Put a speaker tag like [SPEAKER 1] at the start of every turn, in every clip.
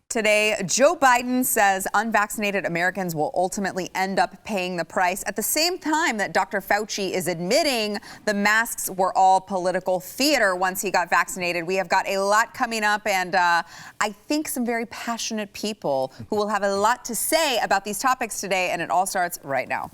[SPEAKER 1] Today, Joe Biden says unvaccinated Americans will ultimately end up paying the price at the same time that Dr. Fauci is admitting the masks were all political theater once he got vaccinated. We have got a lot coming up, and I think some very passionate people who will have a lot to say about these topics today, and it all starts right now.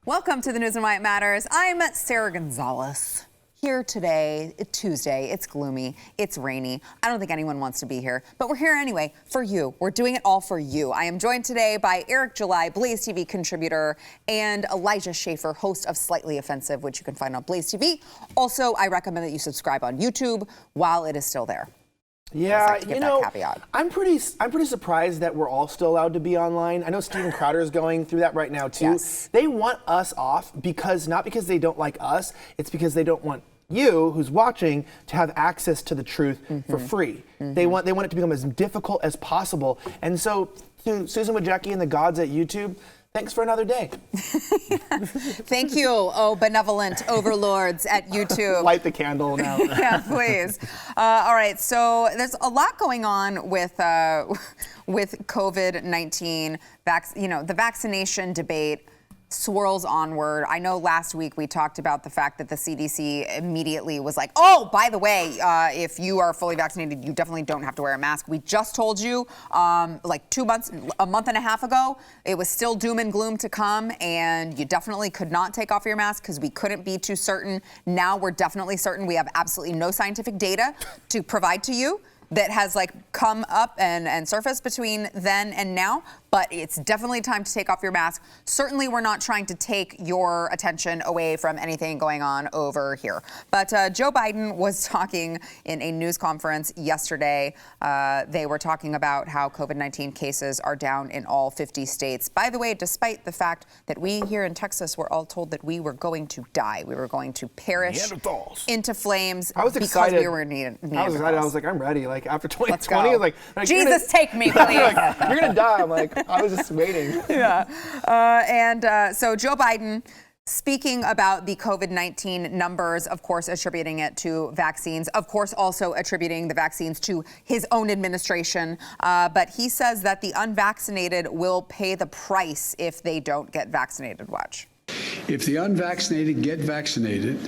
[SPEAKER 1] Welcome to the News and Why It Matters. I'm Sarah Gonzalez. Here today, it's Tuesday, it's gloomy, it's rainy. I don't think anyone wants to be here, but we're here anyway for you. We're doing it all for you. I am joined today by Eric July, BlazeTV contributor, and Elijah Schaefer, host of Slightly Offensive, which you can find on BlazeTV. Also, I recommend that you subscribe on YouTube while it is still there.
[SPEAKER 2] Yeah, you know, I'm pretty surprised that we're all still allowed to be online. I know Steven Crowder is going through that right now too.
[SPEAKER 1] Yes.
[SPEAKER 2] They want us off because not because they don't like us, it's because they don't want you, who's watching, to have access to the truth for free. They want it to become as difficult as possible. And so, to Susan Wojcicki and the gods at YouTube, thanks for another day.
[SPEAKER 1] Thank you, oh benevolent overlords at YouTube.
[SPEAKER 2] Light the candle now.
[SPEAKER 1] Yeah, please. All right, so there's a lot going on with COVID-19. The vaccination debate swirls onward. I know last week we talked about the fact that the CDC immediately was like, oh, by the way, if you are fully vaccinated, you definitely don't have to wear a mask. We just told you like a month and a half ago, it was still doom and gloom to come, and you definitely could not take off your mask because we couldn't be too certain. Now we're definitely certain. We have absolutely no scientific data to provide to you that has come up and surfaced between then and now, but it's definitely time to take off your mask. Certainly we're not trying to take your attention away from anything going on over here. But Joe Biden was talking in a news conference yesterday. They were talking about how COVID-19 cases are down in all 50 states. By the way, despite the fact that we here in Texas were all told that we were going to die, we were going to perish into flames because we were Neanderthals.
[SPEAKER 2] I was excited. I was like, I'm ready. Like after 2020, I was like
[SPEAKER 1] Jesus, take me, please.
[SPEAKER 2] You're gonna die. I'm like, I was just waiting.
[SPEAKER 1] Yeah. So Joe Biden speaking about the COVID-19 numbers, of course, attributing it to vaccines, of course, also attributing the vaccines to his own administration. But he says that the unvaccinated will pay the price if they don't get vaccinated. Watch.
[SPEAKER 3] If the unvaccinated get vaccinated,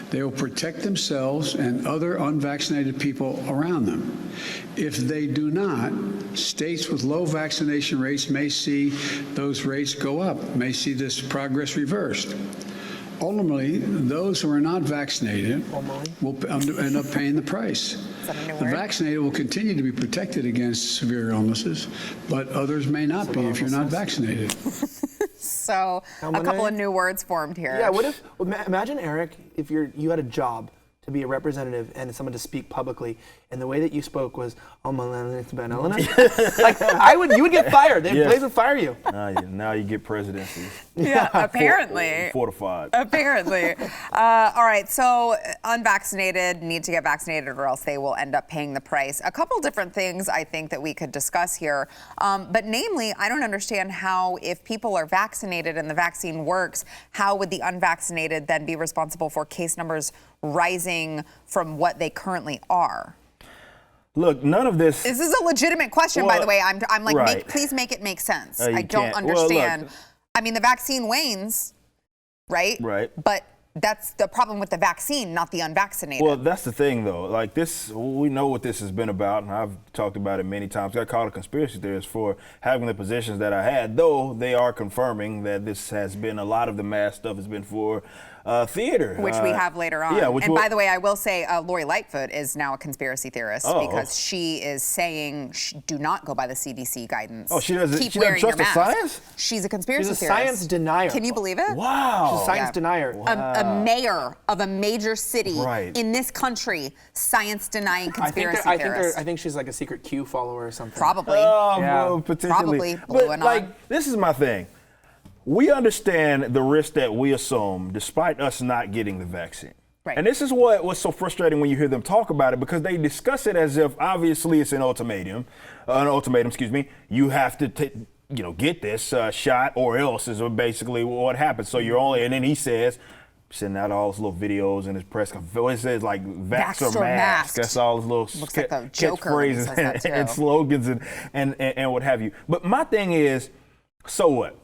[SPEAKER 3] they will protect themselves and other unvaccinated people around them. If they do not, states with low vaccination rates may see those rates go up, may see this progress reversed. Ultimately, those who are not vaccinated will end up paying the price. The vaccinated will continue to be protected against severe illnesses, but others may not be if you're not vaccinated.
[SPEAKER 1] So a couple of new words formed here.
[SPEAKER 2] Yeah, imagine, Eric, if you had a job to be a representative and someone to speak publicly, and the way that you spoke was, you would get fired. Blaze would fire you.
[SPEAKER 4] Now you get presidencies.
[SPEAKER 1] Yeah, apparently.
[SPEAKER 4] Fortified.
[SPEAKER 1] Apparently. All right, so unvaccinated need to get vaccinated or else they will end up paying the price. A couple different things I think that we could discuss here. But namely, I don't understand how, if people are vaccinated and the vaccine works, how would the unvaccinated then be responsible for case numbers rising from what they currently are?
[SPEAKER 4] Look, none of this.
[SPEAKER 1] This is a legitimate question, by the way. I'm like,
[SPEAKER 4] right.
[SPEAKER 1] Please make it make sense.
[SPEAKER 4] I
[SPEAKER 1] don't understand. Well, I mean, the vaccine wanes, right?
[SPEAKER 4] Right.
[SPEAKER 1] But that's the problem with the vaccine, not the unvaccinated.
[SPEAKER 4] Well, that's the thing, though. Like this, we know what this has been about, and I've talked about it many times. I got called a conspiracy theorist for having the positions that I had, though they are confirming that this has been, a lot of the mass stuff has been for theater.
[SPEAKER 1] Which we have later on.
[SPEAKER 4] Yeah,
[SPEAKER 1] and by the way, I will say Lori Lightfoot is now a conspiracy theorist because she is saying do not go by the CDC guidance.
[SPEAKER 4] Oh, she doesn't,
[SPEAKER 1] Keep
[SPEAKER 4] she
[SPEAKER 1] wearing
[SPEAKER 4] doesn't trust
[SPEAKER 1] your
[SPEAKER 4] the
[SPEAKER 1] mask.
[SPEAKER 4] science?
[SPEAKER 1] She's a conspiracy theorist.
[SPEAKER 2] She's a science denier.
[SPEAKER 1] Can you believe it?
[SPEAKER 4] Wow.
[SPEAKER 2] She's a science denier.
[SPEAKER 4] Wow.
[SPEAKER 1] A mayor of a major city in this country, science-denying conspiracy theorist.
[SPEAKER 2] I think she's like a secret Q follower or something.
[SPEAKER 1] Probably.
[SPEAKER 4] Well, potentially.
[SPEAKER 1] Probably.
[SPEAKER 4] This is my thing. We understand the risk that we assume despite us not getting the vaccine.
[SPEAKER 1] Right.
[SPEAKER 4] And this is what's so frustrating when you hear them talk about it, because they discuss it as if obviously it's an ultimatum. You have to get this shot, or else is basically what happens. So you're only, and then he says, sending out all his little videos in his press conference. It says like vax or mask. That's all his little
[SPEAKER 1] like the Joker
[SPEAKER 4] catchphrases and slogans and what have you. But my thing is, so what?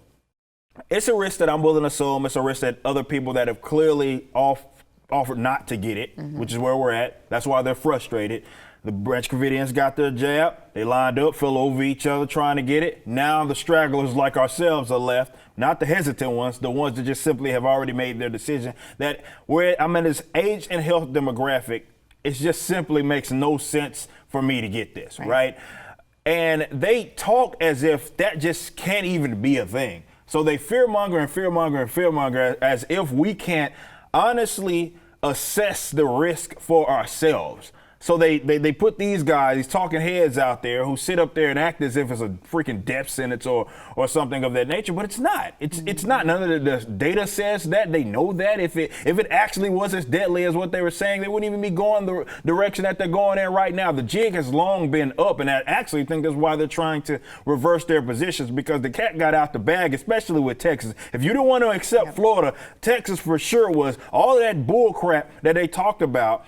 [SPEAKER 4] It's a risk that I'm willing to assume. It's a risk that other people that have clearly offered not to get it, which is where we're at. That's why they're frustrated. The Branch Covidians got their jab. They lined up, fell over each other trying to get it. Now the stragglers like ourselves are left, not the hesitant ones, the ones that just simply have already made their decision. That I'm in this age and health demographic, it just simply makes no sense for me to get this, right? And they talk as if that just can't even be a thing. So they fearmonger and fearmonger and fearmonger as if we can't honestly assess the risk for ourselves. So they put these guys, these talking heads out there who sit up there and act as if it's a freaking death sentence or something of that nature, but it's not. It's not. None of the data says that. They know that. If it actually was as deadly as what they were saying, they wouldn't even be going the direction that they're going in right now. The jig has long been up, and I actually think that's why they're trying to reverse their positions, because the cat got out the bag, especially with Texas. If you didn't want to accept Florida, Texas for sure was. All of that bull crap that they talked about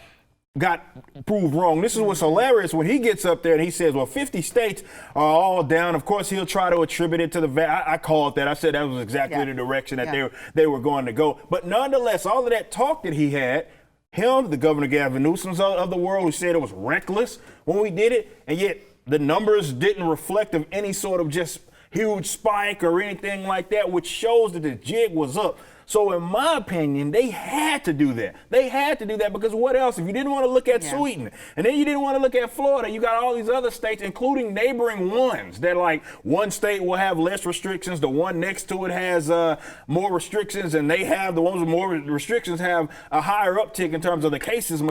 [SPEAKER 4] got proved wrong. This is what's hilarious when he gets up there and he says, well, 50 states are all down. Of course, he'll try to attribute it to the I called that. I said that was exactly the direction that they were going to go. But nonetheless, all of that talk that he had, him, the Governor Gavin Newsom of the world, who said it was reckless when we did it, and yet the numbers didn't reflect of any sort of just huge spike or anything like that, which shows that the jig was up. So in my opinion, they had to do that. They had to do that because what else? If you didn't want to look at Sweden, and then you didn't want to look at Florida, you got all these other states, including neighboring ones, that like one state will have less restrictions, the one next to it has more restrictions, and they have the ones with more restrictions have a higher uptick in terms of the cases.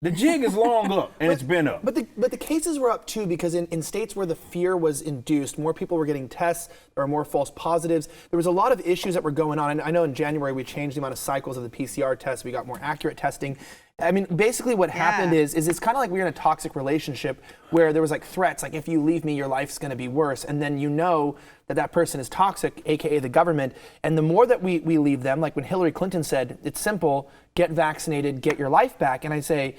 [SPEAKER 4] The jig is long up, and it's been up.
[SPEAKER 2] But the cases were up too, because in states where the fear was induced, more people were getting tests, there were more false positives. There was a lot of issues that were going on. And I know in January we changed the amount of cycles of the PCR test. We got more accurate testing. I mean, basically what happened is it's kind of like we're in a toxic relationship where there was like threats, like if you leave me, your life's going to be worse. And then you know that person is toxic, AKA the government. And the more that we leave them, like when Hillary Clinton said, it's simple, get vaccinated, get your life back. And I say,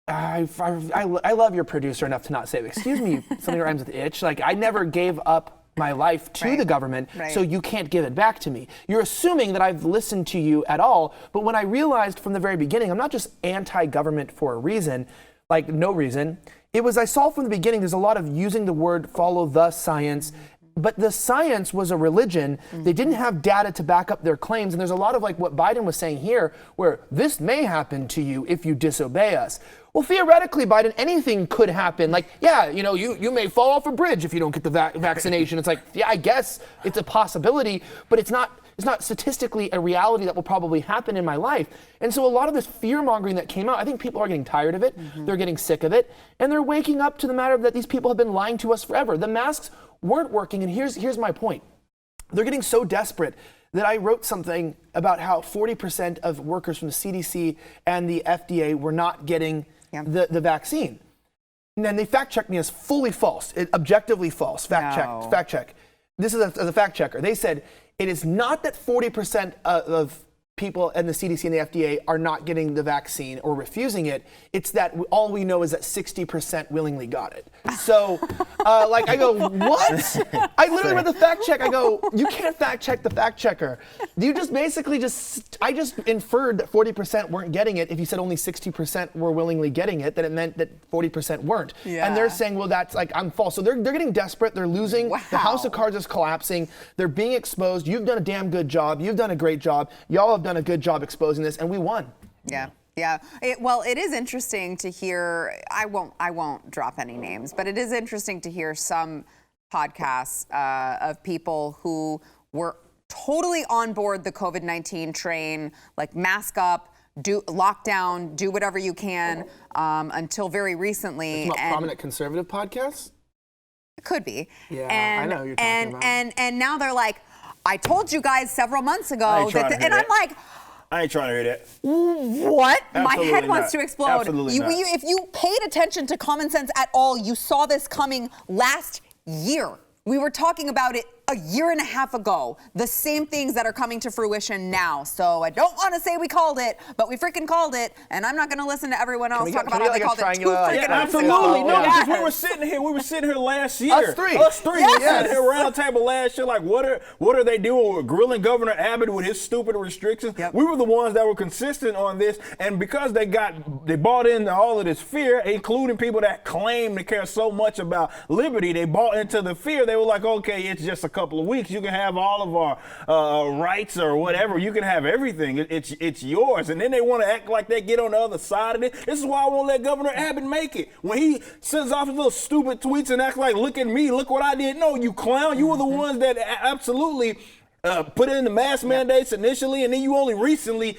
[SPEAKER 2] I love your producer enough to not say, excuse me, something that rhymes with itch. Like I never gave up my life to the government, so you can't give it back to me. You're assuming that I've listened to you at all, but when I realized from the very beginning, I'm not just anti-government for a reason, like no reason. It was, I saw from the beginning, there's a lot of using the word follow the science, but the science was a religion. They didn't have data to back up their claims, and there's a lot of like what Biden was saying here, where this may happen to you if you disobey us. Well, theoretically, Biden, anything could happen. Like, you may fall off a bridge if you don't get the vaccination. It's like, yeah, I guess it's a possibility, but it's not statistically a reality that will probably happen in my life. And so a lot of this fear-mongering that came out, I think people are getting tired of it. They're getting sick of it. And they're waking up to the matter that these people have been lying to us forever. The masks weren't working, and here's my point. They're getting so desperate that I wrote something about how 40% of workers from the CDC and the FDA were not getting the vaccine. And then they fact-checked me as fully false, objectively false, fact check. This is a fact checker. They said, it is not that 40% of people in the CDC and the FDA are not getting the vaccine or refusing it. It's that all we know is that 60% willingly got it. So, I go, what? I literally read the fact check. I go, you can't fact check the fact checker. You just basically I just inferred that 40% weren't getting it. If you said only 60% were willingly getting it, then it meant that 40% weren't. Yeah. And they're saying, well, that's like, I'm false. So they're getting desperate. They're losing. Wow. The house of cards is collapsing. They're being exposed. You've done a damn good job. You've done a great job. Y'all have done a good job exposing this, and we won.
[SPEAKER 1] Yeah. It is interesting to hear. I won't drop any names, but it is interesting to hear some podcasts of people who were totally on board the COVID-19 train, like mask up, do lockdown, do whatever you can, until very recently.
[SPEAKER 2] It's not prominent conservative podcasts?
[SPEAKER 1] It could be.
[SPEAKER 2] Yeah, I know what you're talking about.
[SPEAKER 1] And now they're like, I told you guys several months ago that, and I'm like,
[SPEAKER 4] I ain't trying to hear that.
[SPEAKER 1] What?
[SPEAKER 4] Absolutely
[SPEAKER 1] My head wants to explode.
[SPEAKER 4] Absolutely not.
[SPEAKER 1] If you paid attention to common sense at all, you saw this coming last year. We were talking about it a year and a half ago. The same things that are coming to fruition now. So I don't want to say we called it, but we freaking called it. And I'm not going to listen to everyone else talk about how they called it too freaking
[SPEAKER 4] absolutely. No,
[SPEAKER 1] yes.
[SPEAKER 4] because we were sitting here last year.
[SPEAKER 2] Us three.
[SPEAKER 1] Yes.
[SPEAKER 4] We were sitting here around the table last year like, what are they doing with grilling Governor Abbott with his stupid restrictions?
[SPEAKER 1] Yep.
[SPEAKER 4] We were the ones that were consistent on this. And because they bought into all of this fear, including people that claim to care so much about liberty, they bought into the fear. They were like, okay, it's just a couple of weeks. You can have all of our rights or whatever. You can have everything. It's yours. And then they want to act like they get on the other side of it. This is why I won't let Governor Abbott make it. When he sends off his little stupid tweets and acts like, look at me, look what I did. No, you clown. You were the ones that absolutely put in the mask mandates initially, and then you only recently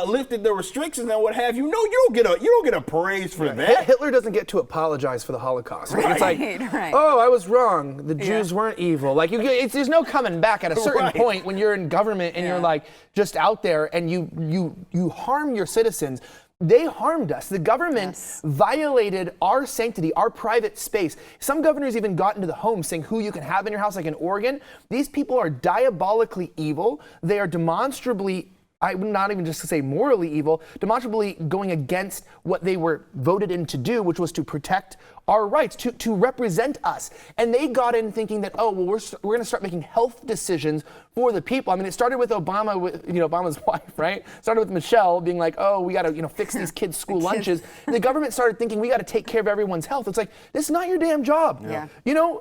[SPEAKER 4] lifted the restrictions and what have you. No, you don't get a praise for that.
[SPEAKER 2] Hitler doesn't get to apologize for the Holocaust. Right? It's like,
[SPEAKER 1] Right.
[SPEAKER 2] oh, I was wrong. The Jews weren't evil. Like there's no coming back at a certain point when you're in government and you're like just out there and you harm your citizens. They harmed us. The government violated our sanctity, our private space. Some governors even got into the home saying who you can have in your house, like in Oregon. These people are diabolically evil. They are demonstrably, I would not even just say morally evil, demonstrably going against what they were voted in to do, which was to protect our rights, to represent us. And they got in thinking that, oh, well, we're going to start making health decisions for the people. I mean, it started with Obama, with Obama's wife, right? Started with Michelle being like, oh, we got to fix these kids' school lunches. The government started thinking we got to take care of everyone's health. It's like, this is not your damn job.
[SPEAKER 1] Yeah.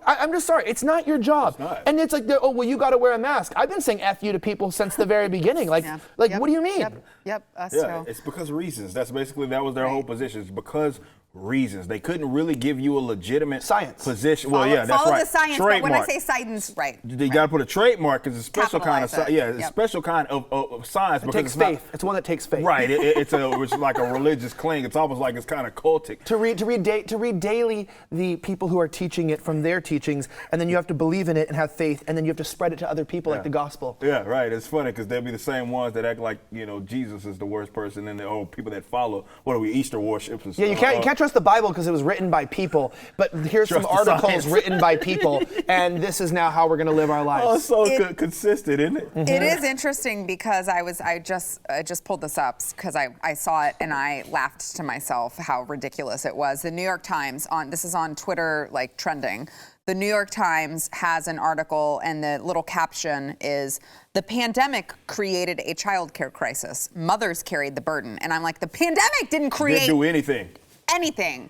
[SPEAKER 2] I'm just sorry, it's not your job. And it's like, oh, well, you got to wear a mask. I've been saying F you to people since the very beginning. Like, what do you mean?
[SPEAKER 1] Yep. Us
[SPEAKER 4] Yeah,
[SPEAKER 1] too.
[SPEAKER 4] it's because of reasons. That was their whole position. It's because reasons. They couldn't really give you a legitimate
[SPEAKER 2] science
[SPEAKER 4] position.
[SPEAKER 1] Follow
[SPEAKER 4] That's right.
[SPEAKER 1] the science,
[SPEAKER 4] trademark.
[SPEAKER 1] but when I say science, right.
[SPEAKER 4] You got to put a trademark because it's a special kind of
[SPEAKER 1] Capitalize it.
[SPEAKER 4] special kind of science.
[SPEAKER 2] It takes faith. It's one that takes faith.
[SPEAKER 4] Right. It's like a religious cling. It's almost like it's kind of cultic.
[SPEAKER 2] To read daily the people who are teaching it from their teachings, and then you have to believe in it and have faith, and then you have to spread it to other people like the gospel.
[SPEAKER 4] Yeah, right. It's funny because they'll be the same ones that act like Jesus is the worst person, and people that follow Easter worships. And
[SPEAKER 2] Yeah, you can't trust the Bible because it was written by people, but here's some articles written by people, and this is now how we're going to live our lives.
[SPEAKER 4] Oh, so consistent, isn't it?
[SPEAKER 1] It is interesting because I just pulled this up because I saw it and I laughed to myself how ridiculous it was. The New York Times this is on Twitter, like trending. The New York Times has an article and the little caption is, "The pandemic created a childcare crisis. Mothers carried the burden." And I'm like, the pandemic didn't create
[SPEAKER 4] Didn't do anything.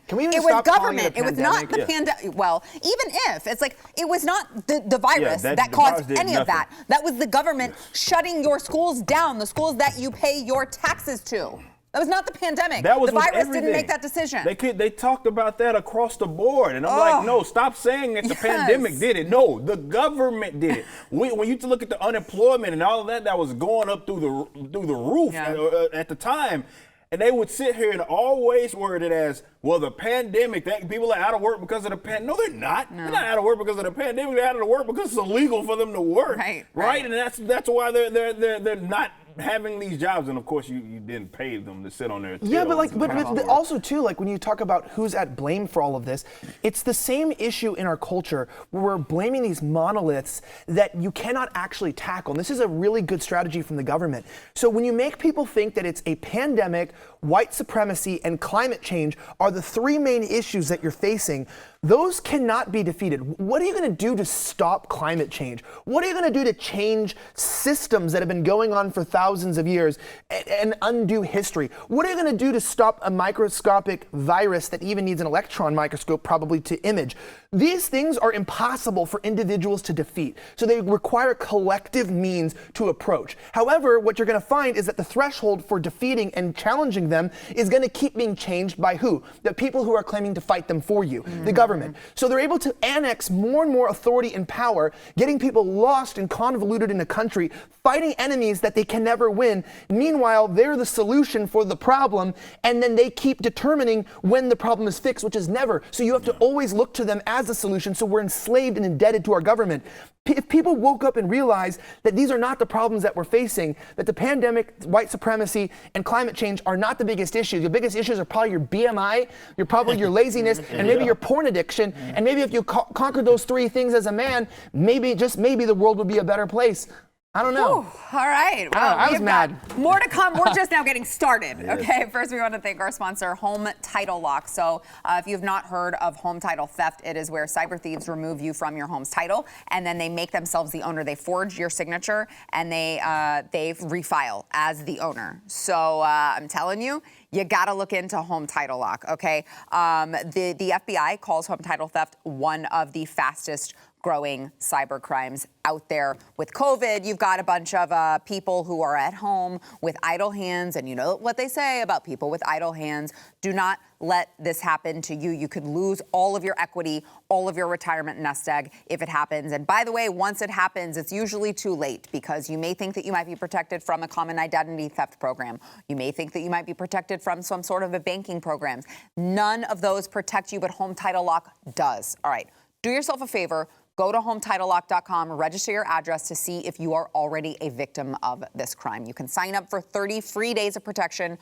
[SPEAKER 2] Can we even
[SPEAKER 1] it
[SPEAKER 2] stop
[SPEAKER 1] was
[SPEAKER 2] calling
[SPEAKER 1] government.
[SPEAKER 2] it a
[SPEAKER 1] It was not the pandemic. Well, even if it's like it was not the virus
[SPEAKER 4] that
[SPEAKER 1] that
[SPEAKER 4] the
[SPEAKER 1] caused
[SPEAKER 4] virus did
[SPEAKER 1] any of
[SPEAKER 4] nothing.
[SPEAKER 1] that. That was the government shutting your schools down, the schools that you pay your taxes to. That was not the pandemic.
[SPEAKER 4] That was
[SPEAKER 1] the
[SPEAKER 4] with
[SPEAKER 1] virus
[SPEAKER 4] everything.
[SPEAKER 1] didn't make that decision.
[SPEAKER 4] They talked about that across the board, and I'm like, no, stop saying that the pandemic did it. No, the government did it. When you look at the unemployment and all of that was going up through the roof at the time. And they would sit here and always word it as, well, the pandemic, that people are out of work because of the pandemic. No, they're not. No. They're not out of work because of the pandemic. They're out of work because it's illegal for them to work. Right? And that's why they're not having these jobs. And of course, you didn't pay them to sit on their tail.
[SPEAKER 2] Yeah, but also too, like when you talk about who's at blame for all of this, it's the same issue in our culture where we're blaming these monoliths that you cannot actually tackle. And this is a really good strategy from the government. So when you make people think that it's a pandemic, white supremacy, and climate change are the three main issues that you're facing, those cannot be defeated. What are you going to do to stop climate change? What are you going to do to change systems that have been going on for thousands of years and undo history? What are you going to do to stop a microscopic virus that even needs an electron microscope probably to image? These things are impossible for individuals to defeat, so they require collective means to approach. However, what you're going to find is that the threshold for defeating and challenging them is going to keep being changed by who? The people who are claiming to fight them for you, the government. So they're able to annex more and more authority and power, getting people lost and convoluted in a country, fighting enemies that they can never win. Meanwhile, they're the solution for the problem, and then they keep determining when the problem is fixed, which is never. So you have to always look to them as a solution, so we're enslaved and indebted to our government. If people woke up and realized that these are not the problems that we're facing, that the pandemic, white supremacy, and climate change are not the biggest issues. The biggest issues are probably your BMI, probably your laziness, and maybe your porn addiction. And maybe if you conquered those three things as a man, maybe, just maybe, the world would be a better place. I don't know.
[SPEAKER 1] Ooh, all right. Well,
[SPEAKER 2] I was mad.
[SPEAKER 1] More to come. We're just now getting started. Okay. First, we want to thank our sponsor, Home Title Lock. So, if you've not heard of home title theft, it is where cyber thieves remove you from your home's title, and then they make themselves the owner. They forge your signature, and they refile as the owner. So, I'm telling you, you got to look into Home Title Lock. Okay. The FBI calls home title theft one of the fastest growing cyber crimes out there. With COVID, you've got a bunch of people who are at home with idle hands, and you know what they say about people with idle hands. Do not let this happen to you. You could lose all of your equity, all of your retirement nest egg if it happens. And by the way, once it happens, it's usually too late, because you may think that you might be protected from a common identity theft program. You may think that you might be protected from some sort of a banking program. None of those protect you, but Home Title Lock does. All right, do yourself a favor. Go to HometitleLock.com, register your address to see if you are already a victim of this crime. You can sign up for 30 free days of protection.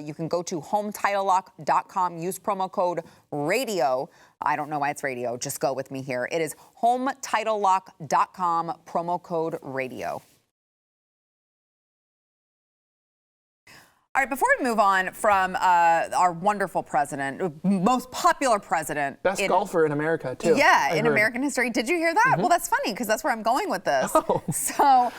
[SPEAKER 1] You can go to HometitleLock.com, use promo code RADIO. I don't know why it's radio. Just go with me here. It is HometitleLock.com, promo code RADIO. All right, before we move on from our wonderful president, most popular president.
[SPEAKER 2] Best golfer in America, too.
[SPEAKER 1] Yeah, in American history. Did you hear that? Well, that's funny, because that's where I'm going with this.
[SPEAKER 2] Oh.
[SPEAKER 1] So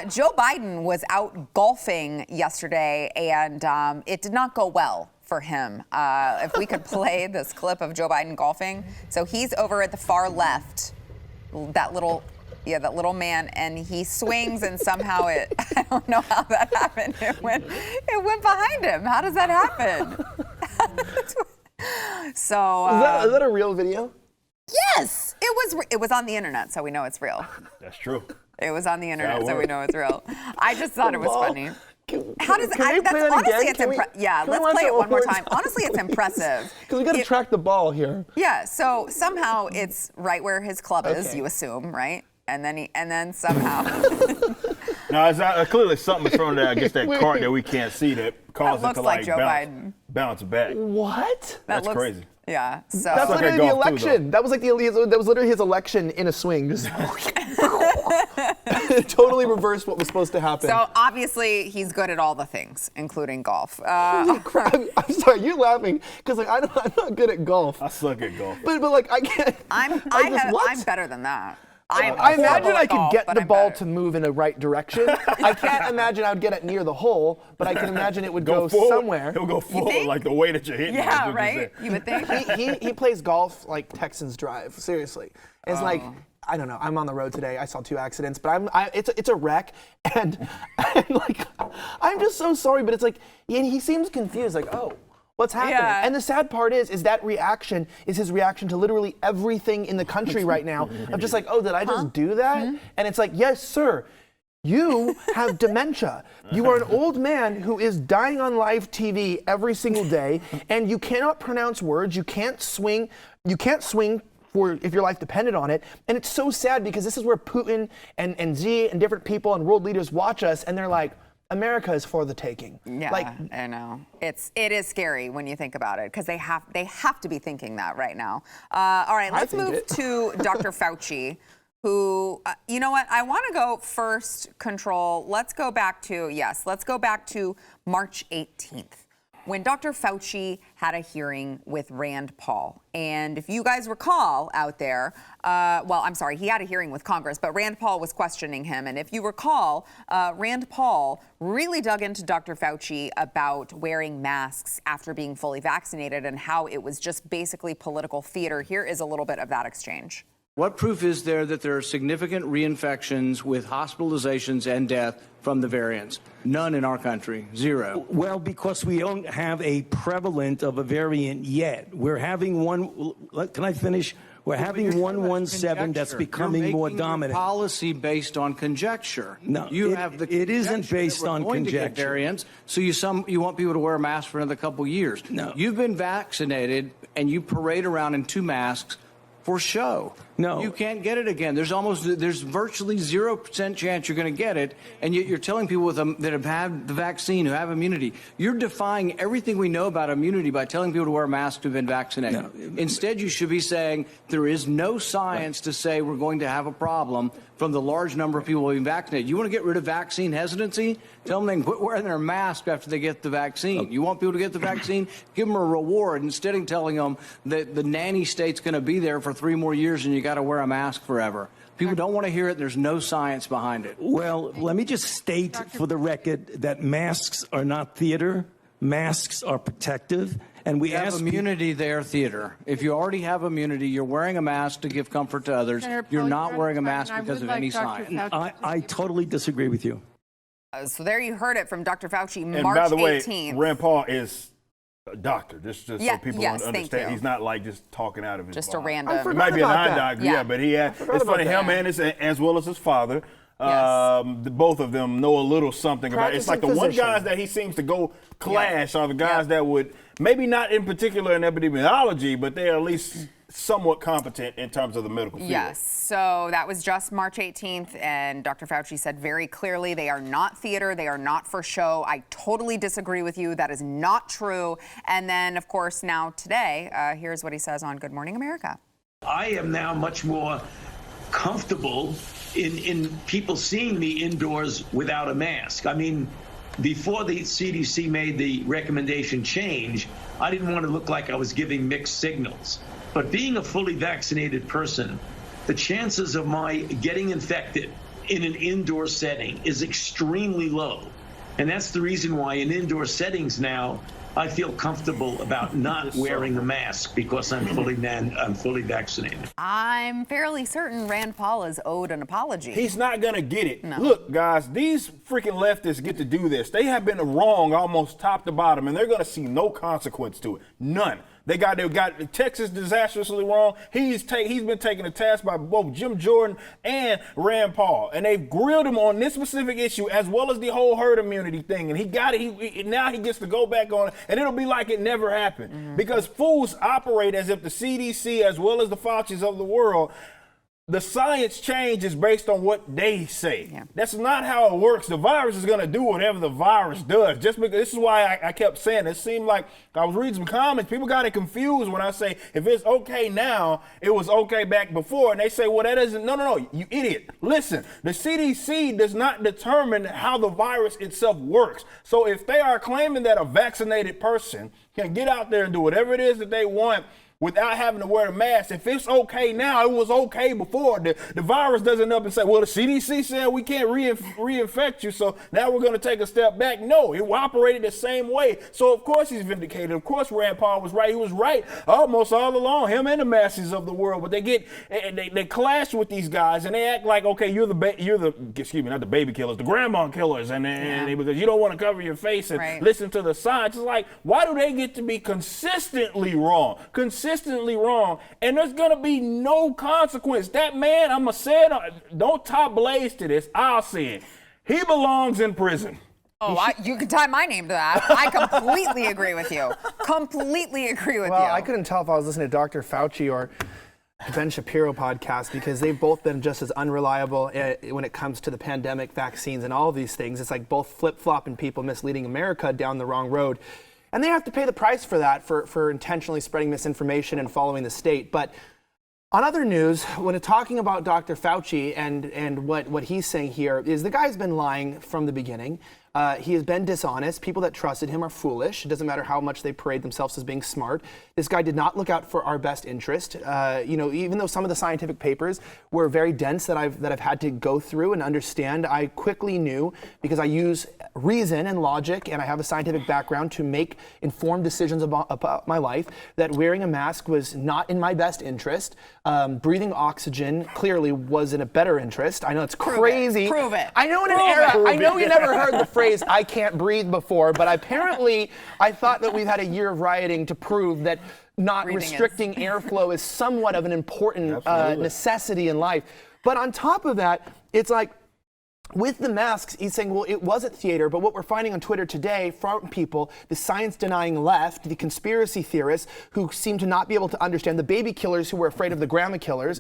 [SPEAKER 1] Joe Biden was out golfing yesterday, and it did not go well for him. If we could play this clip of Joe Biden golfing. So he's over at the far left, that little man, and he swings, and somehow I don't know how that happened. It went behind him. How does that happen? So
[SPEAKER 2] is that a real video?
[SPEAKER 1] Yes, it was on the internet, so we know it's real.
[SPEAKER 4] That's true.
[SPEAKER 1] It was on the internet, so we know it's real. I just thought it was funny.
[SPEAKER 2] How does honestly,
[SPEAKER 1] it's impressive. Yeah, let's play it one more time. Honestly, it's impressive.
[SPEAKER 2] Because we got to track the ball here.
[SPEAKER 1] Yeah, so somehow it's right where his club is, you assume, right? And then somehow.
[SPEAKER 4] No, it's not, clearly something in front of that, I guess, that cart that we can't see that causes it to
[SPEAKER 1] like Joe Biden.
[SPEAKER 4] bounce back.
[SPEAKER 2] What?
[SPEAKER 4] That's crazy.
[SPEAKER 1] Yeah. So
[SPEAKER 2] that's literally the election. That was literally his election in a swing. Just totally reversed what was supposed to happen.
[SPEAKER 1] So obviously he's good at all the things, including golf.
[SPEAKER 2] I'm sorry, you're laughing because I'm not good at golf.
[SPEAKER 4] I suck at golf.
[SPEAKER 2] But like I can't.
[SPEAKER 1] I'm better than that.
[SPEAKER 2] I imagine I could get the ball to move in the right direction. I can't imagine I would get it near the hole, but I can imagine it would go somewhere.
[SPEAKER 4] He'll go forward, like the way that you're hitting.
[SPEAKER 1] Yeah, right? You would think.
[SPEAKER 2] He plays golf like Texans drive, seriously. It's like, I don't know, I'm on the road today. I saw 2 accidents, but it's a wreck. And I'm just so sorry, but it's like, he seems confused, like, oh. What's happening? Yeah. And the sad part is that reaction is his reaction to literally everything in the country right now. I'm just like, oh, did I just do that? Mm-hmm. And it's like, yes, sir. You have dementia. You are an old man who is dying on live TV every single day, and you cannot pronounce words. You can't swing. You can't swing for if your life depended on it. And it's so sad because this is where Putin and Xi and different people and world leaders watch us, and they're like, America is for the taking.
[SPEAKER 1] Yeah, I know. It is scary when you think about it, because they have to be thinking that right now. All right, let's move to Dr. Fauci, who, you know what? I want to go first, Control. Let's go back to March 18th. When Dr. Fauci had a hearing with Rand Paul. And if you guys recall out there, he had a hearing with Congress, but Rand Paul was questioning him. And if you recall, Rand Paul really dug into Dr. Fauci about wearing masks after being fully vaccinated and how it was just basically political theater. Here is a little bit of that exchange.
[SPEAKER 5] What proof is there that there are significant reinfections with hospitalizations and death from the variants? None in our country. Zero.
[SPEAKER 6] Well, because we don't have a prevalent of a variant yet. We're having one. Can I finish? We're having 117 that's becoming more dominant.
[SPEAKER 5] Your policy based on conjecture.
[SPEAKER 6] No,
[SPEAKER 5] it isn't based on conjecture. Variants, so you want people to wear a mask for another couple years.
[SPEAKER 6] No.
[SPEAKER 5] You've been vaccinated and you parade around in 2 masks for show.
[SPEAKER 6] No.
[SPEAKER 5] You can't get it again. There's virtually 0% chance you're going to get it, and yet you're telling people that have had the vaccine, who have immunity. You're defying everything we know about immunity by telling people to wear a mask who've been vaccinated.
[SPEAKER 6] No.
[SPEAKER 5] Instead, you should be saying there is no science to say we're going to have a problem from the large number of people being vaccinated. You want to get rid of vaccine hesitancy? Tell them they can quit wearing their mask after they get the vaccine. You want people to get the vaccine? Give them a reward instead of telling them that the nanny state's going to be there for 3 more years and you got to wear a mask forever. People don't want to hear it. There's no science behind it.
[SPEAKER 6] Well, let me just state for the record that masks are not theater. Masks are protective. And we
[SPEAKER 5] have immunity there, theater. If you already have immunity, you're wearing a mask to give comfort to others. You're not wearing a mask because of any science.
[SPEAKER 6] I totally disagree with you.
[SPEAKER 1] So there you heard it from Dr. Fauci,
[SPEAKER 4] And
[SPEAKER 1] March
[SPEAKER 4] by the way,
[SPEAKER 1] 18th.
[SPEAKER 4] Rand Paul is a doctor, just so people
[SPEAKER 1] yes,
[SPEAKER 4] understand. He's not like just talking out of his
[SPEAKER 1] Just
[SPEAKER 4] behind.
[SPEAKER 1] a random.
[SPEAKER 4] He might be a
[SPEAKER 2] about that.
[SPEAKER 4] non-doctor,
[SPEAKER 1] Yeah.
[SPEAKER 4] but he had. It's funny, him and as well as his father. Both of them know a little something about it. It's like the one guys that he seems to go clash are the guys that would, maybe not in particular in epidemiology, but they're at least somewhat competent in terms of the medical field.
[SPEAKER 1] Yes. So that was just March 18th, and Dr. Fauci said very clearly they are not theater, they are not for show. I totally disagree with you. That is not true. And then, of course, now today, here's what he says on Good Morning America.
[SPEAKER 7] I am now much more comfortable in people seeing me indoors without a mask. I mean, before the CDC made the recommendation change, I didn't want to look like I was giving mixed signals. But being a fully vaccinated person, the chances of my getting infected in an indoor setting is extremely low. And that's the reason why in indoor settings now, I feel comfortable about not wearing a mask because I'm fully vaccinated.
[SPEAKER 1] I'm fairly certain Rand Paul is owed an apology.
[SPEAKER 4] He's not going to get it.
[SPEAKER 1] No.
[SPEAKER 4] Look, guys, these freaking leftists get to do this. They have been wrong almost top to bottom, and they're going to see no consequence to it. None. They got Texas disastrously wrong. He's been taken to task by both Jim Jordan and Rand Paul, and they've grilled him on this specific issue as well as the whole herd immunity thing. And he got it. Now he gets to go back on it, and it'll be like it never happened because fools operate as if the CDC as well as the Faucis of the world. The science change is based on what they say. Yeah. That's not how it works. The virus is going to do whatever the virus does. Just because this is why I kept saying it seemed like I was reading some comments. People got it confused when I say if it's okay now, it was okay back before. And they say, well, that isn't. No, you idiot. Listen, the CDC does not determine how the virus itself works. So if they are claiming that a vaccinated person can get out there and do whatever it is that they want without having to wear a mask, if it's okay now, it was okay before. The virus doesn't up and say, well, the CDC said we can't reinfect you, so now we're going to take a step back. No, it operated the same way. So, of course, he's vindicated. Of course, Rand Paul was right. He was right almost all along, him and the masses of the world. But they clash with these guys, and they act like, okay, you're the not the baby killers, the grandma killers, and because you don't want to cover your face and listen to the science. It's like, why do they get to be consistently wrong? And there's gonna be no consequence. That man, I'm gonna say it, don't top Blaze to this, I'll say it. He belongs in prison.
[SPEAKER 1] Oh, you can tie my name to that. I completely agree with you. Completely agree with you.
[SPEAKER 2] Well, I couldn't tell if I was listening to Dr. Fauci or Ben Shapiro podcast because they've both been just as unreliable when it comes to the pandemic, vaccines, and all of these things. It's like both flip-flopping people misleading America down the wrong road. And they have to pay the price for that, for intentionally spreading misinformation and following the state. But on other news, when talking about Dr. Fauci and what he's saying here is the guy's been lying from the beginning. He has been dishonest. People that trusted him are foolish. It doesn't matter how much they parade themselves as being smart. This guy did not look out for our best interest. Even though some of the scientific papers were very dense that I've had to go through and understand, I quickly knew, because I use reason and logic and I have a scientific background to make informed decisions about my life, that wearing a mask was not in my best interest. Breathing oxygen clearly was in a better interest. I know it's crazy.
[SPEAKER 1] Prove it.
[SPEAKER 2] I know in an era, I know you never heard the phrase "I can't breathe" before, but apparently I thought that we've had a year of rioting to prove that not restricting airflow is somewhat of an important necessity in life. But on top of that, it's like with the masks, he's saying, well, it wasn't theater, but what we're finding on Twitter today from people, the science-denying left, the conspiracy theorists who seem to not be able to understand, the baby killers who were afraid of the grandma killers,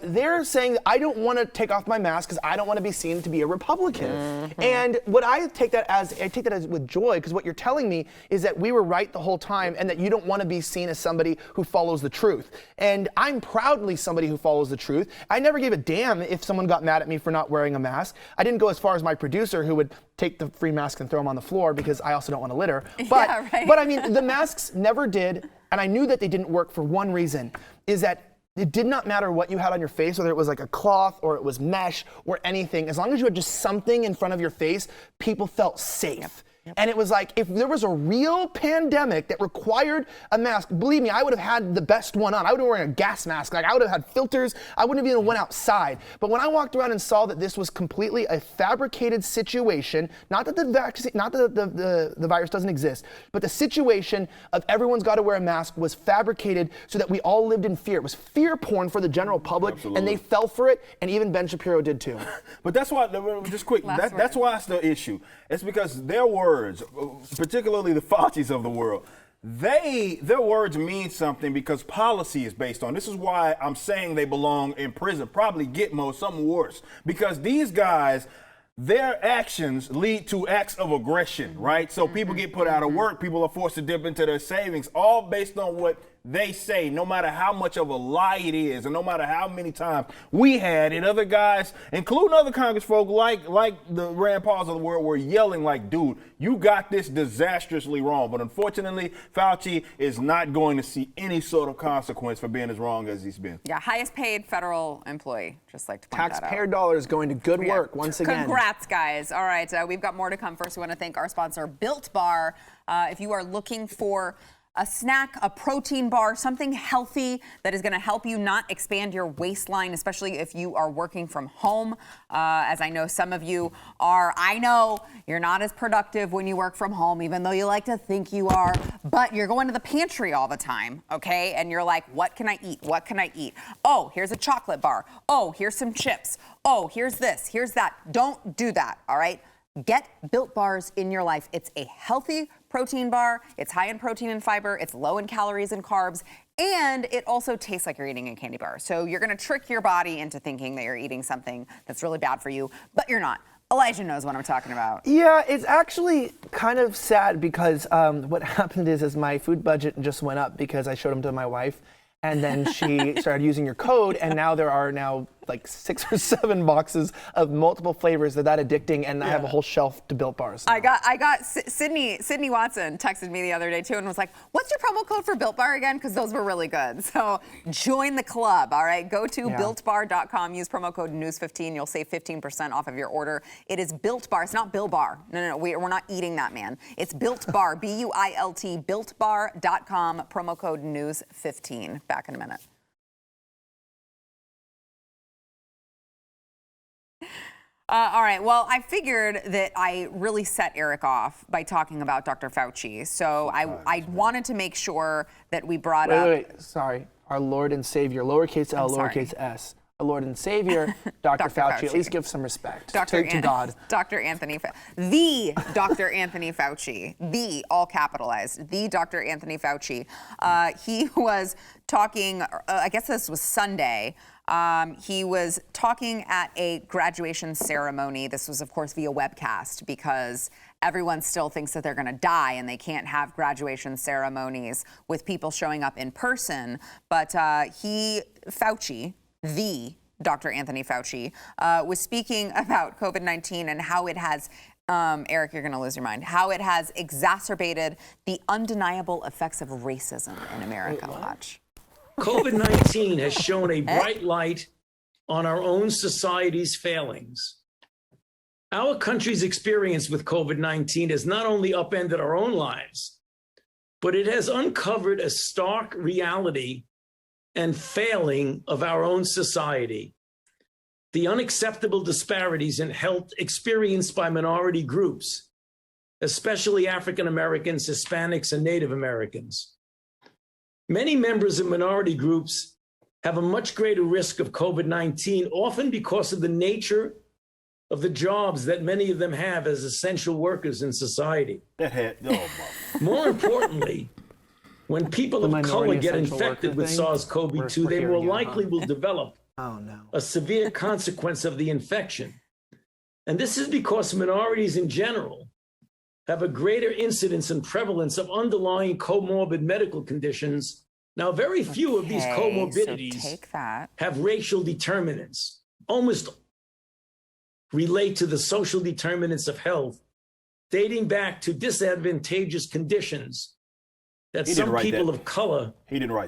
[SPEAKER 2] they're saying, I don't want to take off my mask because I don't want to be seen to be a Republican. And what I take that as with joy, because what you're telling me is that we were right the whole time and that you don't want to be seen as somebody who follows the truth. And I'm proudly somebody who follows the truth. I never gave a damn if someone got mad at me for not wearing a mask. I didn't go as far as my producer, who would take the free mask and throw them on the floor because I also don't want to litter. But,
[SPEAKER 1] Yeah, right.
[SPEAKER 2] but I mean, the masks never did, and I knew that they didn't work for one reason, is that it did not matter what you had on your face, whether it was like a cloth or it was mesh or anything. As long as you had just something in front of your face, people felt safe. And it was like, if there was a real pandemic that required a mask, believe me, I would have had the best one on. I would have been wearing a gas mask. Like, I would have had filters. I wouldn't have even went outside. But when I walked around and saw that this was completely a fabricated situation, not that the vaccine, not that the virus doesn't exist, but the situation of everyone's got to wear a mask was fabricated so that we all lived in fear. It was fear porn for the general public, and they fell for it, and even Ben Shapiro did too.
[SPEAKER 4] But that's why, just quick, that's why it's the issue. It's because their words, particularly the Faucis of the world, their words mean something because policy is based on. This is why I'm saying they belong in prison, probably Gitmo, something worse. Because these guys, their actions lead to acts of aggression, right? So people get put out of work, people are forced to dip into their savings, all based on what they say, no matter how much of a lie it is, and no matter how many times we had it, other guys, including other congressfolk like the Rand Pauls of the world, were yelling like, dude, you got this disastrously wrong. But unfortunately, Fauci is not going to see any sort of consequence for being as wrong as he's been.
[SPEAKER 1] Yeah, highest paid federal employee, just like to point that out.
[SPEAKER 2] Taxpayer dollars going to good work once again.
[SPEAKER 1] Congrats, guys. All right, we've got more to come. First, we want to thank our sponsor, Built Bar. If you are looking for a snack, a protein bar, something healthy that is going to help you not expand your waistline, especially if you are working from home. As I know some of you are. I know you're not as productive when you work from home, even though you like to think you are, but you're going to the pantry all the time, okay? And you're like, what can I eat? What can I eat? Oh, here's a chocolate bar. Oh, here's some chips. Oh, here's this, here's that. Don't do that, all right? Get Built Bars in your life. It's a healthy protein bar. It's high in protein and fiber. It's low in calories and carbs. And it also tastes like you're eating a candy bar. So you're going to trick your body into thinking that you're eating something that's really bad for you, but you're not. Elijah knows what I'm talking about.
[SPEAKER 2] Yeah, it's actually kind of sad because what happened is my food budget just went up because I showed them to my wife. And then she started using your code, and now there are like 6 or 7 boxes of multiple flavors that addicting, and I have a whole shelf to Built Bars now.
[SPEAKER 1] I got Sydney Watson texted me the other day too and was like, what's your promo code for Built Bar again? Because those were really good. So join the club, all right? Go to BuiltBar.com, use promo code News15. You'll save 15% off of your order. It is Built Bar. It's not Bill Bar. No, we're not eating that, man. It's Built Bar, B-U-I-L-T, BuiltBar.com, promo code News15. Back in a minute. All right. Well, I figured that I really set Eric off by talking about Dr. Fauci. So I wanted to make sure that we brought up.
[SPEAKER 2] Wait. Sorry. Our Lord and Savior, lowercase L, lowercase S. Our Lord and Savior, Dr. Fauci. At least give some respect to God.
[SPEAKER 1] Dr. Anthony, the Dr. Anthony Fauci, the all capitalized, the Dr. Anthony Fauci. He was talking, I guess this was Sunday. He was talking at a graduation ceremony. This was, of course, via webcast because everyone still thinks that they're going to die and they can't have graduation ceremonies with people showing up in person. But Fauci, the Dr. Anthony Fauci, was speaking about COVID-19 and how it has, Eric, you're going to lose your mind, how it has exacerbated the undeniable effects of racism in America. Watch.
[SPEAKER 6] COVID-19 has shown a bright light on our own society's failings. Our country's experience with COVID-19 has not only upended our own lives, but it has uncovered a stark reality and failing of our own society. The unacceptable disparities in health experienced by minority groups, especially African Americans, Hispanics, and Native Americans. Many members of minority groups have a much greater risk of COVID-19, often because of the nature of the jobs that many of them have as essential workers in society. More importantly, when people of color get infected with SARS-CoV-2, they more likely will develop a severe consequence of the infection. And this is because minorities in general have a greater incidence and prevalence of underlying comorbid medical conditions. Now, very few of these comorbidities have racial determinants. Almost relate to the social determinants of health, dating back to disadvantageous conditions that some people of color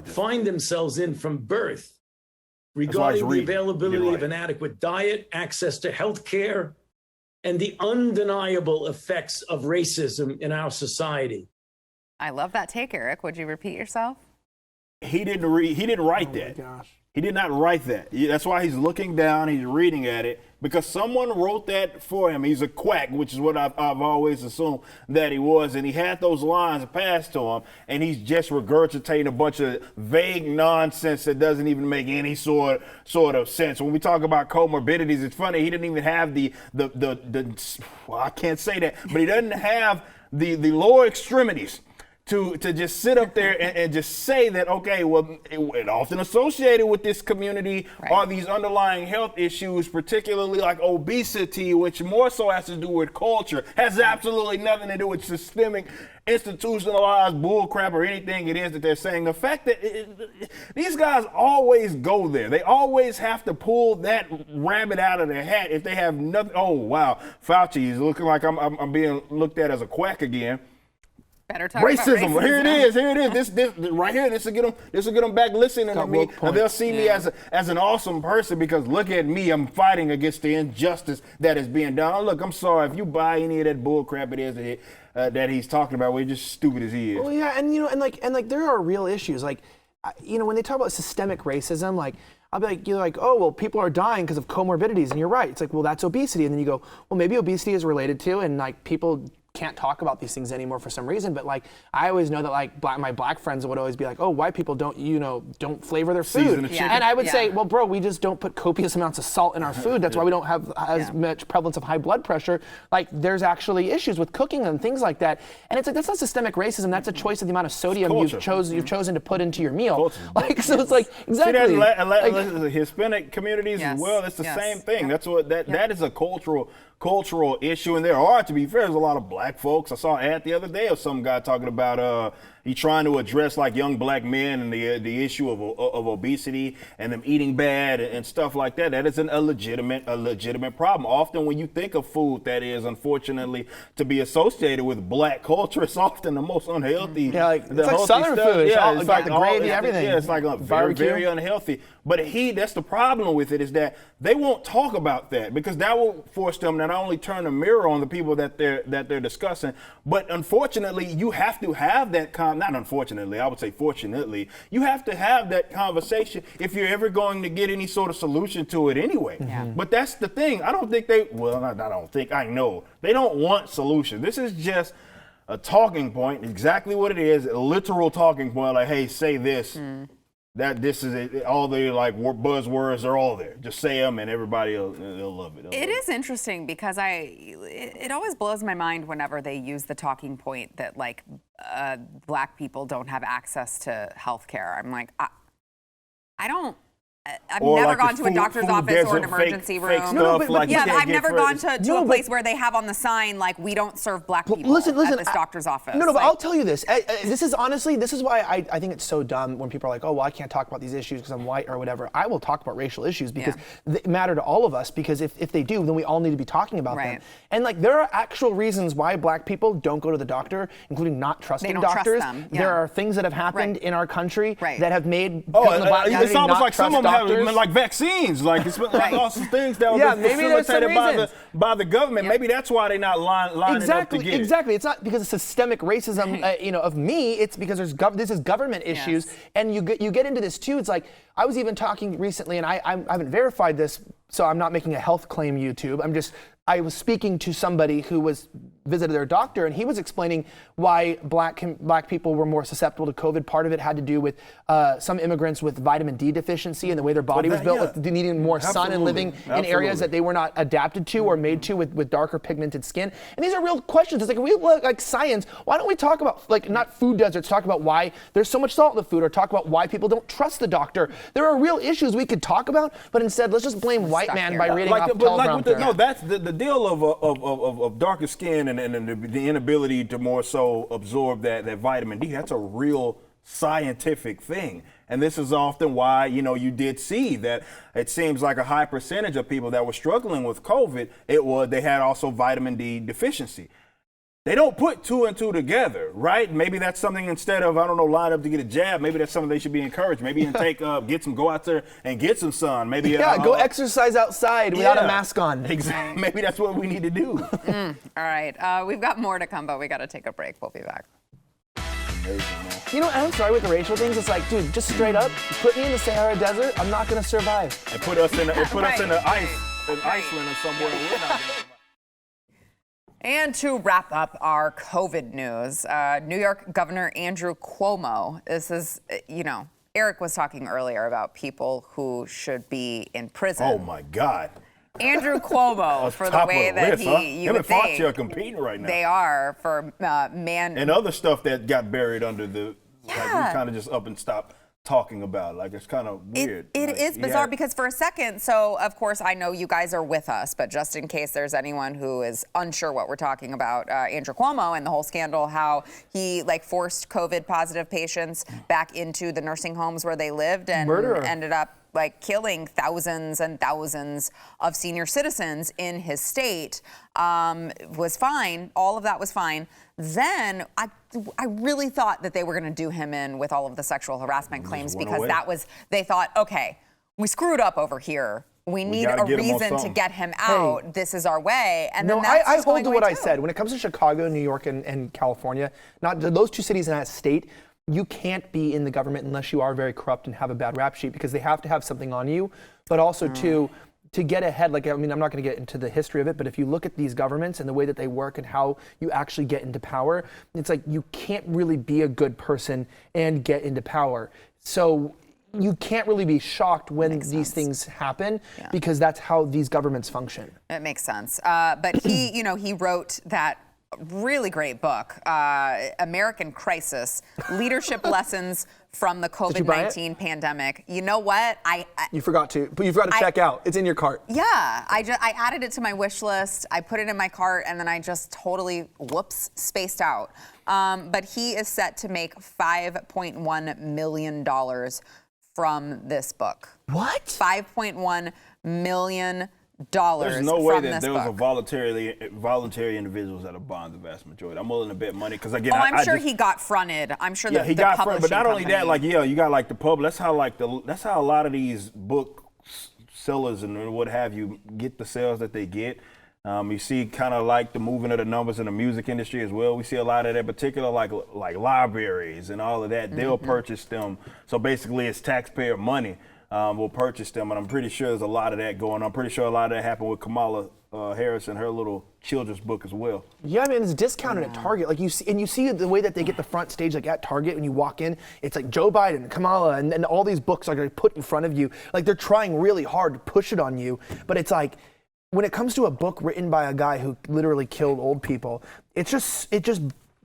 [SPEAKER 6] find themselves in from birth, regarding the availability of an adequate diet, access to health care, and the undeniable effects of racism in our society.
[SPEAKER 1] I love that take, Eric. Would you repeat yourself?
[SPEAKER 4] He didn't write that.
[SPEAKER 2] Gosh.
[SPEAKER 4] He did not write that. That's why he's looking down, he's reading at it, because someone wrote that for him. He's a quack, which is what I've always assumed that he was, and he had those lines passed to him, and he's just regurgitating a bunch of vague nonsense that doesn't even make any sort of sense. When we talk about comorbidities, it's funny, he didn't even have the well, I can't say that, but he doesn't have the lower extremities to just sit up there and just say that, okay, well, it often associated with this community are these underlying health issues, particularly like obesity, which more so has to do with culture, has absolutely nothing to do with systemic, institutionalized bullcrap or anything it is that they're saying. The fact that these guys always go there. They always have to pull that rabbit out of their hat if they have nothing. Oh, wow, Fauci is looking like I'm being looked at as a quack again.
[SPEAKER 1] Better talk
[SPEAKER 4] racism.
[SPEAKER 1] About racism.
[SPEAKER 4] Here it is. This right here. This will get them back listening to me, and they'll see me as an awesome person because look at me. I'm fighting against the injustice that is being done. Oh, look, I'm sorry if you buy any of that bull crap it is that he's talking about. We're just stupid as he is.
[SPEAKER 2] Well, yeah, and and there are real issues. Like, when they talk about systemic racism, like, I'll be like, you're like, oh, well, people are dying because of comorbidities, and you're right. It's like, well, that's obesity, and then you go, well, maybe obesity is related to, and like people can't talk about these things anymore for some reason, but like I always know that like my black friends would always be like, oh, white people don't flavor their food, and I would say, well, bro, we just don't put copious amounts of salt in our food. That's why we don't have as much prevalence of high blood pressure. Like there's actually issues with cooking and things like that, and it's like that's not systemic racism. That's a choice of the amount of sodium you've chosen to put into your meal. Like so, it's like exactly.
[SPEAKER 4] See, Hispanic communities as well. It's the same thing. That's what that is a cultural issue, and there are, to be fair, there's a lot of black folks. I saw an ad the other day of some guy talking about he trying to address like young black men and the issue of obesity and them eating bad and stuff like that. That is a legitimate problem. Often when you think of food that is unfortunately to be associated with black culture, it's often the most unhealthy.
[SPEAKER 2] Yeah, like, it's like Southern food.
[SPEAKER 4] Yeah,
[SPEAKER 2] it's like the gravy, everything.
[SPEAKER 4] Yeah, it's like very unhealthy. But that's the problem with it, is that they won't talk about that because that will force them to not only turn a mirror on the people that they're discussing, but unfortunately, you have to have that not unfortunately, I would say fortunately, you have to have that conversation if you're ever going to get any sort of solution to it anyway.
[SPEAKER 1] Yeah.
[SPEAKER 4] But that's the thing. I know they don't want solutions. This is just a talking point, exactly what it is, a literal talking point, like, hey, say this. That this is it. All the like buzzwords are all there. Just say them, and everybody they'll love it.
[SPEAKER 1] It is interesting because it always blows my mind whenever they use the talking point that like black people don't have access to health care. I'm like, I don't. I've never gone to a doctor's office or an emergency room. I've never gone to a place where they have on the sign like we don't serve black people
[SPEAKER 2] listen,
[SPEAKER 1] at this doctor's office.
[SPEAKER 2] No, but I'll tell you this. This is why I think it's so dumb when people are like, oh, well, I can't talk about these issues because I'm white or whatever. I will talk about racial issues because they matter to all of us, because if they do, then we all need to be talking about them. And like there are actual reasons why black people don't go to the doctor, including not trusting doctors. There are things that have happened in our country that have made
[SPEAKER 4] it's almost like some of them like vaccines, like it's awesome things that were facilitated by the government. Maybe that's why they're not lining up to get it.
[SPEAKER 2] Exactly. It's not because of systemic racism, of me. It's because this is government issues, and you get into this too. It's like I was even talking recently, and I haven't verified this, so I'm not making a health claim. YouTube. I was speaking to somebody who was visited their doctor, and he was explaining why black people were more susceptible to COVID. Part of it had to do with some immigrants with vitamin D deficiency and the way their body was built, with needing more sun and living in areas that they were not adapted to or made to with darker pigmented skin. And these are real questions. It's like, if we look like science, why don't we talk about, like, not food deserts, talk about why there's so much salt in the food, or talk about why people don't trust the doctor. There are real issues we could talk about, but instead let's just blame white man by reading off teleprompter.
[SPEAKER 4] No, that's the deal of darker skin and the inability to more so absorb that vitamin D. That's a real scientific thing. And this is often why, you did see that it seems like a high percentage of people that were struggling with COVID, they had also vitamin D deficiency. They don't put two and two together, right? Maybe that's something, instead of, line up to get a jab, maybe that's something they should be encouraged. Maybe even go out there and get some sun. Maybe
[SPEAKER 2] go exercise outside without a mask on.
[SPEAKER 4] Exactly. Maybe that's what we need to do.
[SPEAKER 1] All right. We've got more to come, but we got to take a break. We'll be back.
[SPEAKER 2] I'm sorry with the racial things. It's like, dude, just straight up, put me in the Sahara Desert. I'm not going to survive.
[SPEAKER 4] And put us in the Iceland or somewhere. We're not gonna.
[SPEAKER 1] And to wrap up our COVID news, New York Governor Andrew Cuomo, this is, Eric was talking earlier about people who should be in prison.
[SPEAKER 4] Oh, my God.
[SPEAKER 1] Andrew Cuomo, for the way that
[SPEAKER 4] Him and Fauci are competing right now.
[SPEAKER 1] They are, for
[SPEAKER 4] and other stuff that got buried under the, like, we kind of just up and stopped talking about. Like, it's kind of weird.
[SPEAKER 1] It is bizarre because for a second, so of course I know you guys are with us, but just in case there's anyone who is unsure what we're talking about, Andrew Cuomo and the whole scandal, how he forced COVID positive patients back into the nursing homes where they lived and ended up killing thousands and thousands of senior citizens in his state, was fine. All of that was fine. Then I really thought that they were going to do him in with all of the sexual harassment claims, because they thought, okay, we screwed up over here. We need a reason to get him out. Hey, this is our way. And then
[SPEAKER 2] I hold to what I said. When it comes to Chicago, New York, and California, not those two cities in that state, you can't be in the government unless you are very corrupt and have a bad rap sheet, because they have to have something on you. But also, to get ahead, I'm not going to get into the history of it, but if you look at these governments and the way that they work and how you actually get into power, it's like you can't really be a good person and get into power. So you can't really be shocked when these things happen, because that's how these governments function.
[SPEAKER 1] It makes sense. But he, he wrote that really great book, American Crisis, Leadership Lessons from the COVID-19 Pandemic. You know what?
[SPEAKER 2] You forgot to, but you forgot to check out. It's in your cart.
[SPEAKER 1] Yeah, I added it to my wish list. I put it in my cart, and then I just totally, spaced out. But he is set to make $5.1 million from this book.
[SPEAKER 2] What?
[SPEAKER 1] $5.1 million.
[SPEAKER 4] There's no way that there was a voluntary individuals that have bonded the vast majority. I'm willing to bet money, because again,
[SPEAKER 1] I'm sure he got fronted. I'm sure that
[SPEAKER 4] he got fronted, but not only that, you got the pub. That's how a lot of these book sellers and what have you get the sales that they get. You see kind of the movement of the numbers in the music industry as well. We see a lot of that, particular like libraries and all of that. Mm-hmm. They'll purchase them. So basically, it's taxpayer money. Will purchase them, and I'm pretty sure there's a lot of that going on. I'm pretty sure a lot of that happened with Kamala Harris and her little children's book as well.
[SPEAKER 2] Yeah, man, it's discounted at Target. You see the way that they get the front stage, at Target when you walk in. It's like Joe Biden, Kamala, and all these books are put in front of you. They're trying really hard to push it on you, but it's like, when it comes to a book written by a guy who literally killed old people, it just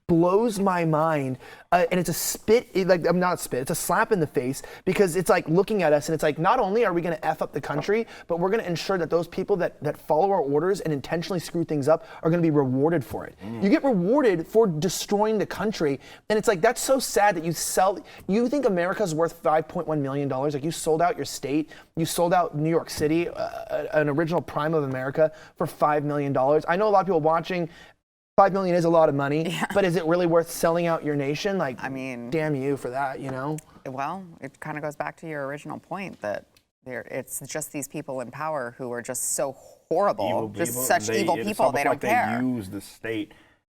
[SPEAKER 2] blows my mind, and it's a it's a slap in the face, because it's like looking at us and it's like, not only are we going to F up the country, but we're going to ensure that those people that follow our orders and intentionally screw things up are going to be rewarded for it. You get rewarded for destroying the country, and it's like, that's so sad that you think America's worth $5.1 million. You sold out your state, you sold out New York City, an original prime of America, for $5 million. I know a lot of people watching, $5 million is a lot of money, but is it really worth selling out your nation? Damn you for that,
[SPEAKER 1] Well, it kind of goes back to your original point that it's just these people in power who are just so horrible, evil people. They don't care.
[SPEAKER 4] They use the state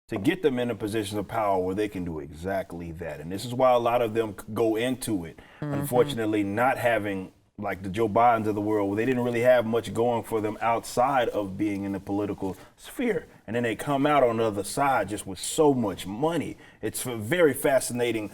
[SPEAKER 4] to get them in a position of power where they can do exactly that. And this is why a lot of them go into it, unfortunately, not having like the Joe Bidens of the world, they didn't really have much going for them outside of being in the political sphere. And then they come out on the other side just with so much money. It's a very fascinating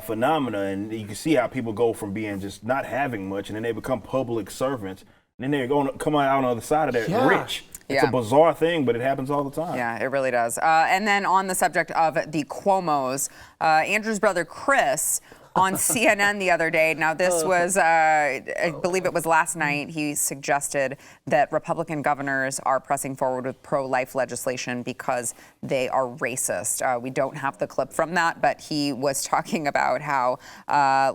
[SPEAKER 4] phenomena, and you can see how people go from being just not having much, and then they become public servants, and then they're going to come out on the other side of that rich. It's a bizarre thing, but it happens all the time.
[SPEAKER 1] Yeah, it really does. And then on the subject of the Cuomos, Andrew's brother Chris on CNN the other day. Now, this was, I believe it was last night, he suggested that Republican governors are pressing forward with pro-life legislation because they are racist. We don't have the clip from that, but he was talking about how,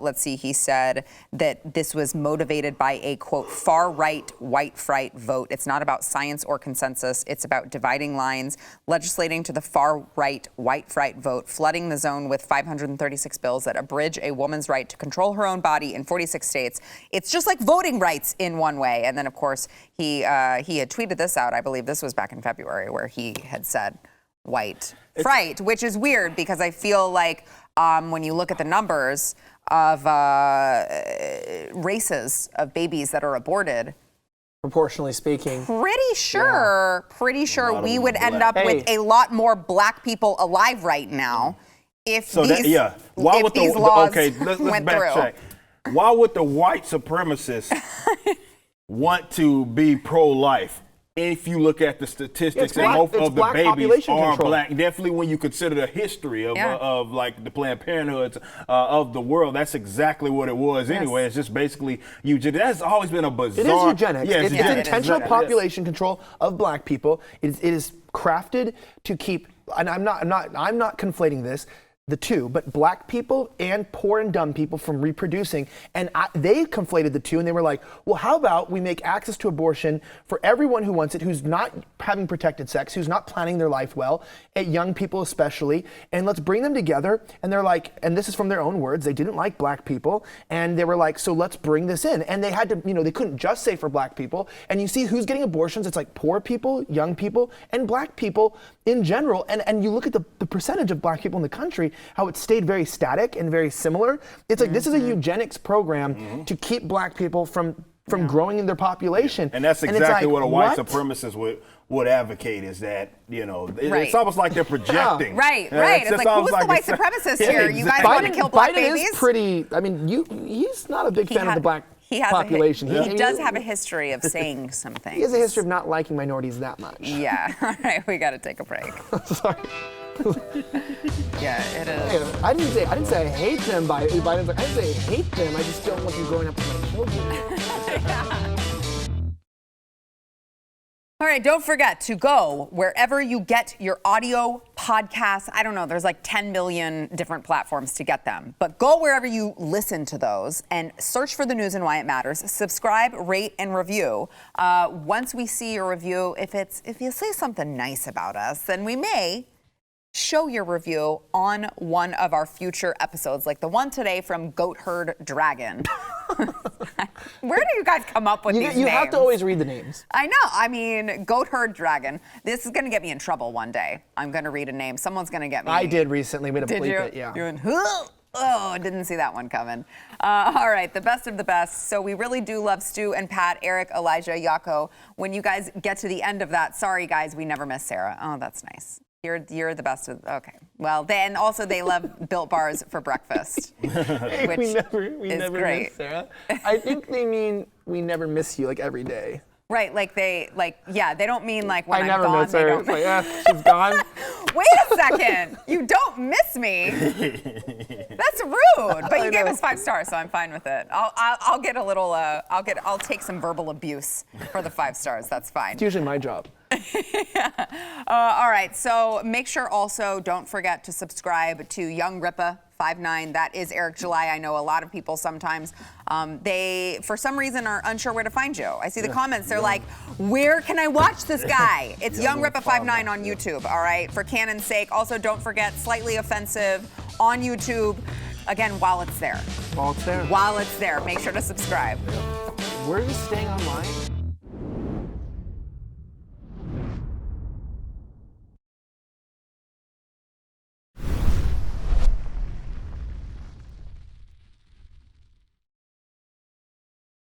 [SPEAKER 1] let's see, he said that this was motivated by a, quote, far-right white fright vote. It's not about science or consensus. It's about dividing lines, legislating to the far-right white fright vote, flooding the zone with 536 bills that abridge a woman's right to control her own body in 46 states. It's just like voting rights in one way. And then, of course, he had tweeted this out. I believe this was back in February, where he had said white fright, which is weird because I feel like when you look at the numbers of races of babies that are aborted,
[SPEAKER 2] proportionally speaking,
[SPEAKER 1] pretty sure we would end up with a lot more black people alive right now if these laws
[SPEAKER 4] let's
[SPEAKER 1] went
[SPEAKER 4] backtrack. Why would the white supremacists want to be pro-life? If you look at the statistics, and most of the babies are black. Definitely, when you consider the history of like the Planned Parenthoods of the world, that's exactly what it was anyway. It's just basically eugenics. That's always been a bizarre.
[SPEAKER 2] It is eugenics. It's intentional population control of black people. It is crafted to keep. And I'm not conflating this. The two, but black people and poor and dumb people from reproducing. And they conflated the two, and they were like, well, how about we make access to abortion for everyone who wants it, who's not having protected sex, who's not planning their life well, at young people especially, and let's bring them together. And they're like, and this is from their own words, they didn't like black people, and they were like, so let's bring this in. And they had to, they couldn't just say for black people. And you see who's getting abortions, it's like poor people, young people, and black people in general. And you look at the percentage of black people in the country, how it stayed very static and very similar. It's like this is a eugenics program to keep black people from growing in their population.
[SPEAKER 4] And that's exactly what a white supremacist would advocate, is that, it's almost like they're projecting.
[SPEAKER 1] Right. It's like, who's the white supremacist here? You guys want to kill black babies?
[SPEAKER 2] Is pretty, he's not a big fan of the black population.
[SPEAKER 1] He does have a history of saying some things.
[SPEAKER 2] He has a history of not liking minorities that much.
[SPEAKER 1] Yeah. All right, we got to take a break.
[SPEAKER 2] Sorry.
[SPEAKER 1] Yeah, it is.
[SPEAKER 2] I didn't say I hate them. I didn't say I hate them. I just don't want them growing up with my children.
[SPEAKER 1] All right, don't forget to go wherever you get your audio podcasts. I don't know, there's like 10 million different platforms to get them. But go wherever you listen to those and search for The News and Why It Matters. Subscribe, rate, and review. Once we see your review, if you say something nice about us, then we may show your review on one of our future episodes, like the one today from Goat Herd Dragon. Where do you guys come up with these names?
[SPEAKER 2] You have to always read the names.
[SPEAKER 1] I know. Goat Herd Dragon. This is going to get me in trouble one day. I'm going to read a name. Someone's going to get me.
[SPEAKER 2] I did recently. We had to
[SPEAKER 1] bleep
[SPEAKER 2] it, yeah.
[SPEAKER 1] You went, oh, didn't see that one coming. All right, the best of the best. So we really do love Stu and Pat, Eric, Elijah, Yako. When you guys get to the end of that, sorry, guys, we never miss Sarah. Oh, that's nice. You're the best of, okay. Well, then also they love Built Bars for breakfast, which
[SPEAKER 2] we never
[SPEAKER 1] great.
[SPEAKER 2] Miss Sarah. I think they mean we never miss you, like every day.
[SPEAKER 1] Right, they don't mean like when
[SPEAKER 2] I'm
[SPEAKER 1] gone.
[SPEAKER 2] I never miss her. It's like, she's gone.
[SPEAKER 1] Wait a second, you don't miss me. That's rude. But you gave us 5 stars, so I'm fine with it. I'll get a little. I'll take some verbal abuse for the 5 stars. That's fine.
[SPEAKER 2] It's usually my job.
[SPEAKER 1] All right, so make sure also don't forget to subscribe to Young Rippa 59. That is Eric July. I know a lot of people sometimes, they, for some reason, are unsure where to find you. I see the comments. They're like, where can I watch this guy? It's Young Rippa 59 on YouTube, all right, for canon's sake. Also, don't forget Slightly Offensive on YouTube. Again, while it's there.
[SPEAKER 2] While it's there.
[SPEAKER 1] Make sure to subscribe.
[SPEAKER 2] We're just staying online.